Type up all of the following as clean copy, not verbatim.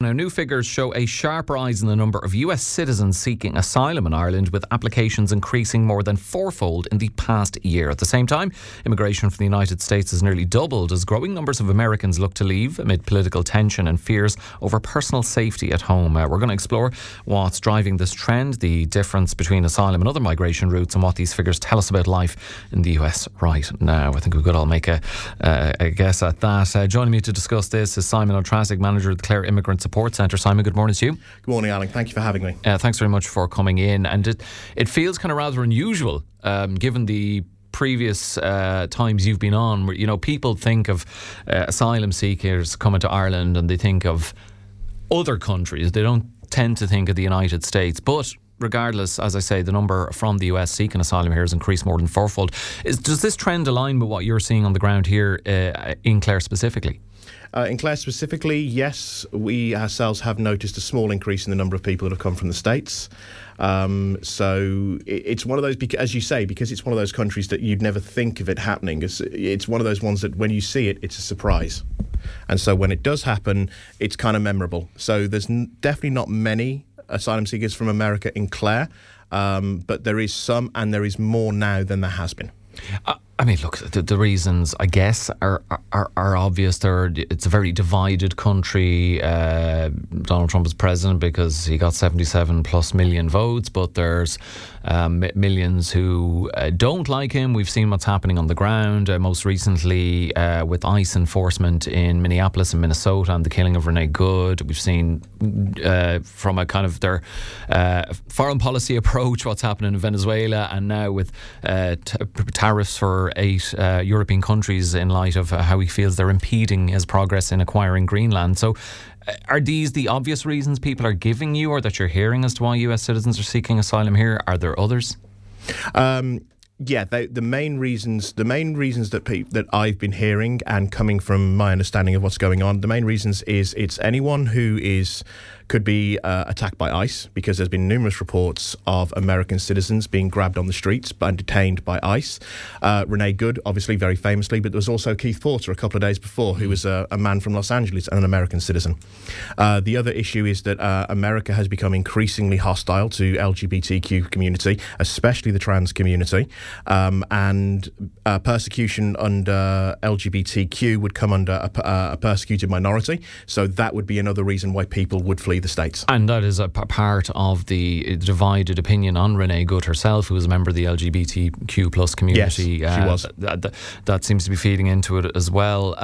Now, new figures show a sharp rise in the number of US citizens seeking asylum in Ireland, with applications increasing more than fourfold in the past year. At the same time, immigration from the United States has nearly doubled as growing numbers of Americans look to leave amid political tension and fears over personal safety at home. We're going to explore what's driving this trend, the difference between asylum and other migration routes, and what these figures tell us about life in the US right now. I think we could all make a guess at that. Joining me to discuss this is Simon Treasaigh, manager of the Clare Immigrant Support Centre. Simon, good morning to you. Good morning, Alan. Thank you for having me. Thanks very much for coming in. And it feels kind of rather unusual, given the previous times you've been on, where, you know, people think of asylum seekers coming to Ireland and they think of other countries. They don't tend to think of the United States. But regardless, as I say, the number from the US seeking asylum here has increased more than fourfold. Does this trend align with what you're seeing on the ground here in Clare specifically? In Clare specifically, yes, we ourselves have noticed a small increase in the number of people that have come from the States. So it's one of those, as you say, because it's one of those countries that you'd never think of it happening. It's one of those ones that when you see it, it's a surprise. And so when it does happen, it's kind of memorable. So there's definitely not many asylum seekers from America in Clare, but there is some, and there is more now than there has been. I mean, look, the reasons, I guess, are obvious. It's a very divided country. Donald Trump is president because he got 77 plus million votes, but there's millions who don't like him. We've seen what's happening on the ground, most recently with ICE enforcement in Minneapolis and Minnesota and the killing of Renee Good. We've seen from a kind of their foreign policy approach what's happening in Venezuela, and now with tariffs for 8 European countries in light of how he feels they're impeding his progress in acquiring Greenland. So are these the obvious reasons people are giving you, or that you're hearing, as to why US citizens are seeking asylum here? Are there others? Yeah, the main reasons that I've been hearing, and coming from my understanding of what's going on, the main reasons is it's anyone who could be attacked by ICE, because there's been numerous reports of American citizens being grabbed on the streets and detained by ICE. Renee Good, obviously, very famously, but there was also Keith Porter a couple of days before, who was a man from Los Angeles and an American citizen. The other issue is that America has become increasingly hostile to LGBTQ community, especially the trans community, and persecution under LGBTQ would come under a persecuted minority. So that would be another reason why people would flee the States. And that is a part of the divided opinion on Renee Good herself, who was a member of the LGBTQ plus community. Yes, she was. That seems to be feeding into it as well.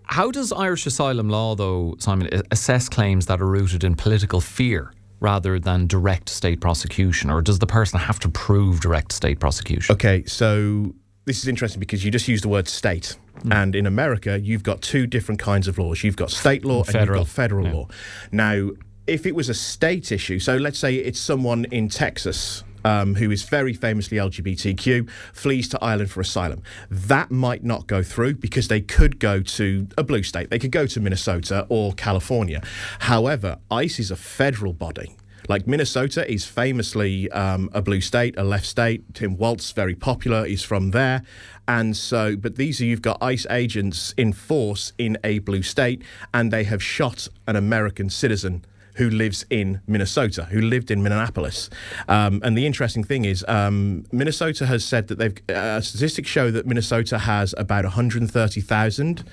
How does Irish asylum law, though, Simon, assess claims that are rooted in political fear rather than direct state prosecution? Or does the person have to prove direct state prosecution? Okay, so this is interesting because you just used the word state. And in America, you've got two different kinds of laws. You've got state law and you've got federal law. Now, if it was a state issue, so let's say it's someone in Texas who is very famously LGBTQ, flees to Ireland for asylum, that might not go through because they could go to a blue state. They could go to Minnesota or California. However, ICE is a federal body. Like Minnesota is famously a blue state, a left state. Tim Walz, very popular, is from there. And so, but you've got ICE agents in force in a blue state, and they have shot an American citizen who lives in Minnesota, who lived in Minneapolis. And the interesting thing is, Minnesota has said that statistics show that Minnesota has about 130,000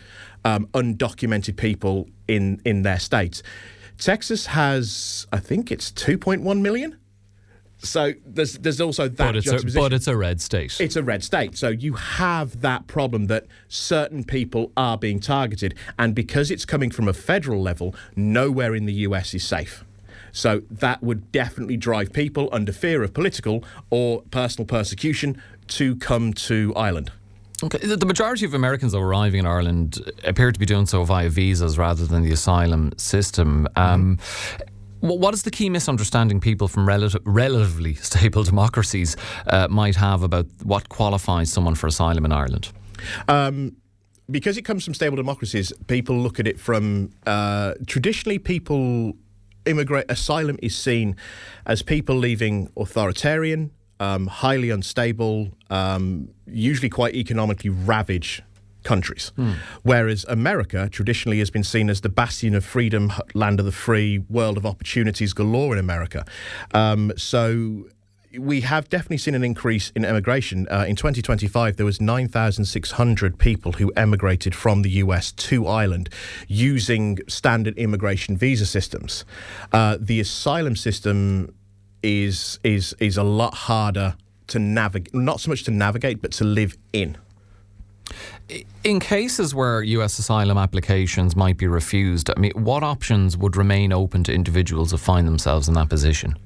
undocumented people in their state. Texas has, I think it's 2.1 million. So there's also that juxtaposition. But it's a red state. It's a red state. So you have that problem that certain people are being targeted. And because it's coming from a federal level, nowhere in the US is safe. So that would definitely drive people under fear of political or personal persecution to come to Ireland. Okay. The majority of Americans that are arriving in Ireland appear to be doing so via visas rather than the asylum system. What is the key misunderstanding people from relatively stable democracies might have about what qualifies someone for asylum in Ireland? Because it comes from stable democracies, people look at it from traditionally asylum is seen as people leaving authoritarian, highly unstable, usually quite economically ravaged countries. Whereas America traditionally has been seen as the bastion of freedom, land of the free, world of opportunities galore in America. So we have definitely seen an increase in emigration. In 2025, there was 9,600 people who emigrated from the US to Ireland using standard immigration visa systems. The asylum system is a lot harder to navigate, not so much to navigate, but to live in. In cases where US asylum applications might be refused, I mean, what options would remain open to individuals who find themselves in that position?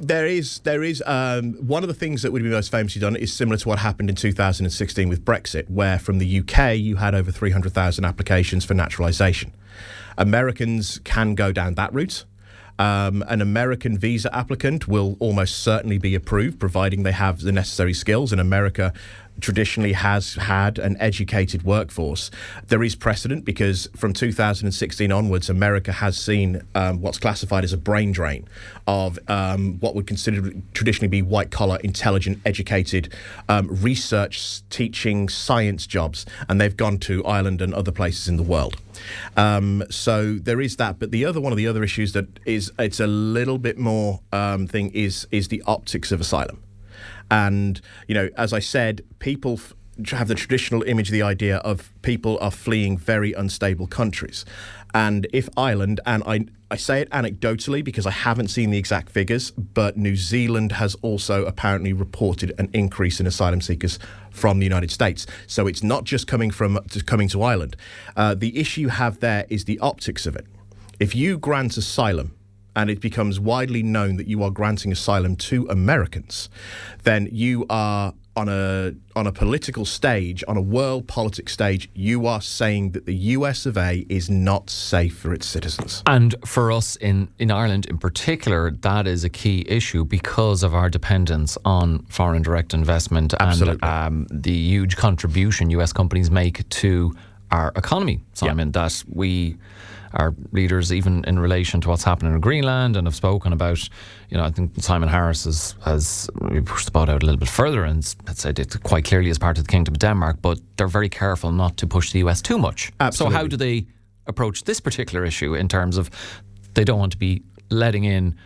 There is one of the things that would be most famously done is similar to what happened in 2016 with Brexit, where from the UK you had over 300,000 applications for naturalisation. Americans can go down that route. An American visa applicant will almost certainly be approved, providing they have the necessary skills, and America traditionally has had an educated workforce. There is precedent because from 2016 onwards, America has seen what's classified as a brain drain of what would consider traditionally be white-collar, intelligent, educated research, teaching, science jobs, and they've gone to Ireland and other places in the world. So there is that, but one of the other issues that it's a little bit more thing is the optics of asylum. And, you know, as I said, people have the traditional image, the idea of people are fleeing very unstable countries. And if Ireland, and I say it anecdotally because I haven't seen the exact figures, but New Zealand has also apparently reported an increase in asylum seekers from the United States. So it's not just coming to Ireland. The issue you have there is the optics of it. If you grant asylum, and it becomes widely known that you are granting asylum to Americans, then you are on a political stage, on a world politics stage, you are saying that the US of A is not safe for its citizens. And for us in Ireland in particular, that is a key issue because of our dependence on foreign direct investment. Absolutely. And the huge contribution US companies make to our economy, Simon, that our leaders, even in relation to what's happening in Greenland, and have spoken about, you know, I think Simon Harris has pushed the boat out a little bit further and said it quite clearly as part of the Kingdom of Denmark, but they're very careful not to push the US too much. Absolutely. So how do they approach this particular issue in terms of they don't want to be letting in,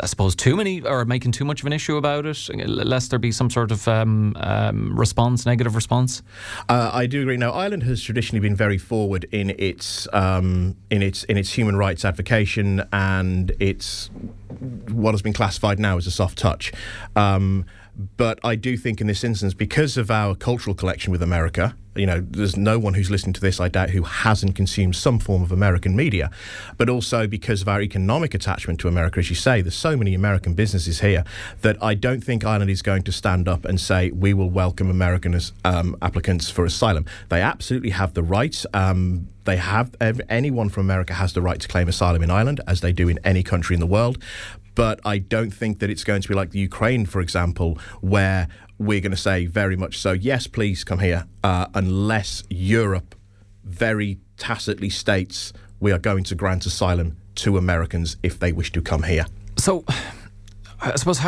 I suppose, too many or making too much of an issue about it, lest there be some sort of negative response? I do agree. Now, Ireland has traditionally been very forward in its human rights advocacy, and it's what has been classified now as a soft touch. But I do think in this instance, because of our cultural connection with America, you know, there's no one who's listening to this, I doubt, who hasn't consumed some form of American media, but also because of our economic attachment to America, as you say, there's so many American businesses here that I don't think Ireland is going to stand up and say, we will welcome American applicants for asylum. They absolutely have the right. Anyone from America has the right to claim asylum in Ireland, as they do in any country in the world. But I don't think that it's going to be like the Ukraine, for example, where we're going to say very much so, yes, please come here, unless Europe very tacitly states we are going to grant asylum to Americans if they wish to come here. So I suppose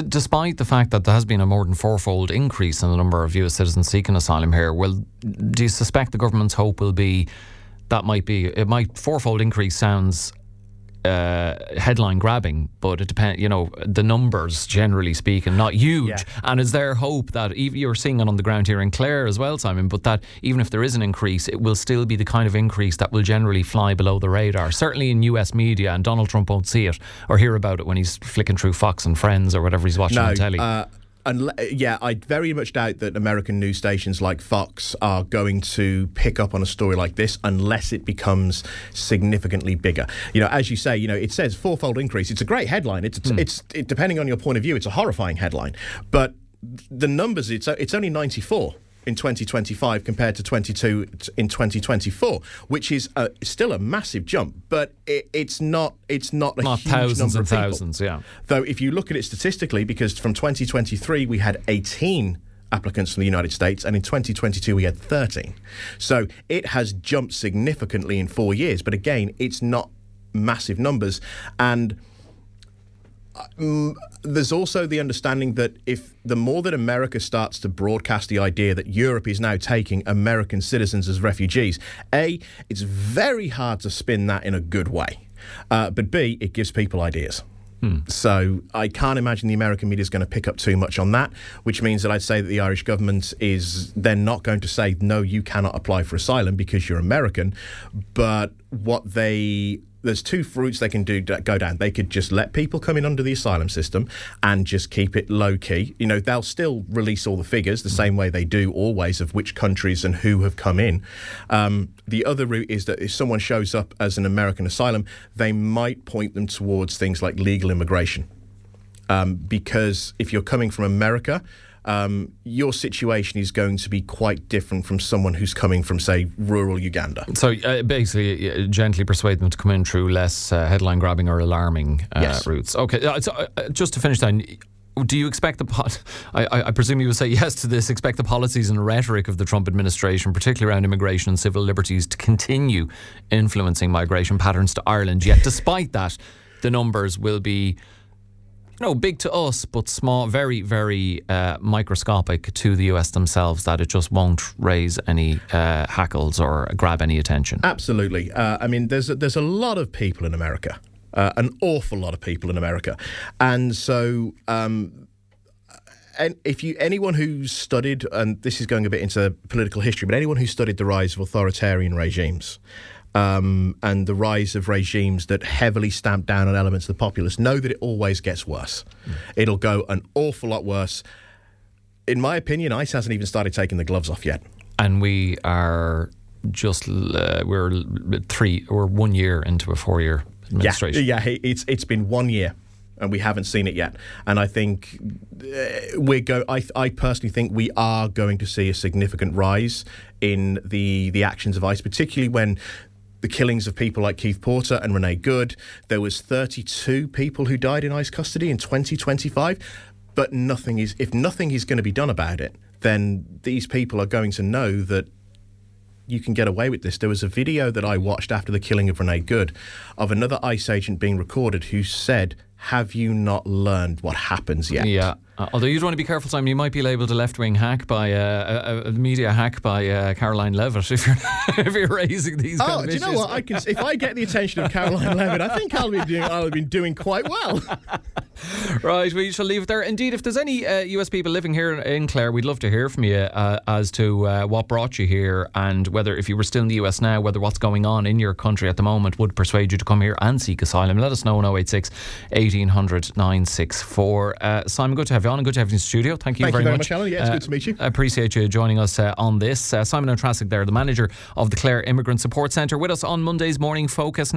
despite the fact that there has been a more than fourfold increase in the number of US citizens seeking asylum here, do you suspect the government's hope will be fourfold increase sounds headline grabbing, but it depends, you know, the numbers generally speaking, not huge. Yeah. And is there hope that you're seeing it on the ground here in Clare as well, Simon, but that even if there is an increase, it will still be the kind of increase that will generally fly below the radar, certainly in US media, and Donald Trump won't see it or hear about it when he's flicking through Fox and Friends or whatever he's watching on telly? I very much doubt that American news stations like Fox are going to pick up on a story like this unless it becomes significantly bigger. You know, as you say, you know, it says fourfold increase. It's a great headline. It's depending on your point of view, it's a horrifying headline. But the numbers, it's only 94 in 2025 compared to 22 in 2024, which is still a massive jump, but it's not a huge thousands number and of people. Thousands, yeah. Though if you look at it statistically, because from 2023 we had 18 applicants from the United States, and in 2022 we had 13. So it has jumped significantly in 4 years, but again, it's not massive numbers. And there's also the understanding that if the more that America starts to broadcast the idea that Europe is now taking American citizens as refugees, A, it's very hard to spin that in a good way. But B, it gives people ideas. So I can't imagine the American media is going to pick up too much on that, which means that I'd say that the Irish government is then not going to say, no, you cannot apply for asylum because you're American. But there's two routes they can go down. They could just let people come in under the asylum system and just keep it low key. You know, they'll still release all the figures the same way they do always of which countries and who have come in. The other route is that if someone shows up as an American asylum, they might point them towards things like legal immigration. Because if you're coming from America, your situation is going to be quite different from someone who's coming from, say, rural Uganda. So basically, gently persuade them to come in through less headline grabbing or alarming routes. Okay, so, just to finish then, do you expect I presume you would say yes to this, expect the policies and rhetoric of the Trump administration, particularly around immigration and civil liberties, to continue influencing migration patterns to Ireland? Yet despite that, the numbers will be big to us, but small, very, very microscopic to the US themselves, that it just won't raise any hackles or grab any attention. Absolutely. I mean, there's a lot of people in America, an awful lot of people in America. And so and if anyone who's studied, and this is going a bit into political history, but anyone who studied the rise of authoritarian regimes, and the rise of regimes that heavily stamp down on elements of the populace, know that it always gets worse. It'll go an awful lot worse. In my opinion, ICE hasn't even started taking the gloves off yet. And we are just, we're 1 year into a 4-year administration. Yeah, it's been 1 year and we haven't seen it yet. And I think I personally think we are going to see a significant rise in the actions of ICE, particularly when the killings of people like Keith Porter and Renee Good. There was 32 people who died in ICE custody in 2025, but if nothing is going to be done about it, then these people are going to know that you can get away with this. There was a video that I watched after the killing of Renee Good of another ICE agent being recorded who said, "Have you not learned what happens yet?" Yeah. Although you'd want to be careful, Simon, you might be labelled a left-wing hack by a media hack by Caroline Levitt if you're raising these kind of issues. Do you know what? If I get the attention of Caroline Levitt, I think I'll be doing quite well. Right, we shall leave it there. Indeed, if there's any US people living here in Clare, we'd love to hear from you as to what brought you here, and whether, if you were still in the US now, whether what's going on in your country at the moment would persuade you to come here and seek asylum. Let us know on 086 1800 964. Simon, good to have you on and good to have you in the studio. Thank you very much, Alan. Yeah, it's good to meet you. I appreciate you joining us on this. Simon Treasaigh there, the manager of the Clare Immigrant Support Centre, with us on Monday's Morning Focus.